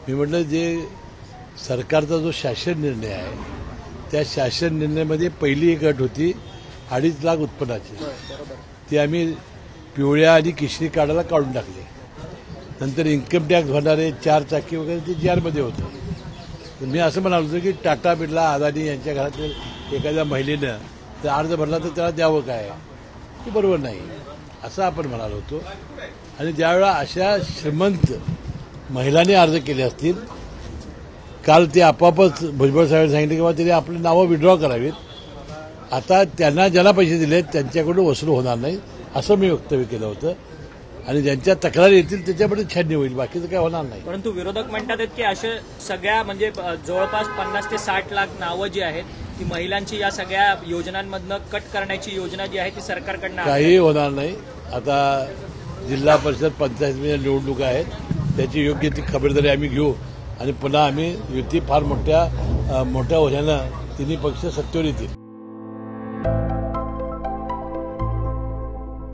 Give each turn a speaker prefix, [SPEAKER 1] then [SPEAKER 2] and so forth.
[SPEAKER 1] मी म्हटलं जे सरकारचा जो शासन निर्णय आहे त्या शासन निर्णयामध्ये पहिली एक अट होती 2.5 लाख उत्पन्नाची, ती आम्ही पिवळ्या आणि केशरी कार्डाला काढून टाकली. नंतर इन्कम टॅक्स भरणारे 4 चाकी वगैरे ते जीआरमध्ये होतं. तर मी असं म्हणालो होतो की टाटा बिर्ला अदानी यांच्या घरातील एखाद्या महिलेनं जर अर्ज भरला तर त्याला द्यावं काय, की बरोबर नाही असं आपण म्हणालो होतो. आणि ज्यावेळेला अशा श्रीमंत महिलांनी अर्ज केले असतील, काल ते आपोआपच भुजबळ साहेबांनी सांगितलं की बाबा त्यांनी आपली नावं विड्रॉ करावीत. आता त्यांना ज्यांना पैसे दिले त्यांच्याकडून वसूल होणार नाही असं मी वक्तव्य केलं होतं. आणि ज्यांच्या तक्रारी येतील त्याच्यामध्ये छाननी होईल, बाकीचं काय होणार नाही.
[SPEAKER 2] परंतु विरोधक म्हणतात की अशा सगळ्या म्हणजे जवळपास 50 ते 60 लाख नावं जी आहेत ती महिलांची या सगळ्या योजनांमधनं कट करण्याची योजना जी आहे ती सरकारकडनं
[SPEAKER 1] काही होणार नाही. आता जिल्हा परिषद पंचायत निवडणुका आहेत, त्याची योग्य ती खबरदारी आम्ही घेऊ आणि पुन्हा आम्ही युती फार मोठ्या ओझ्यानं तिन्ही पक्ष सत्तेवर येतील.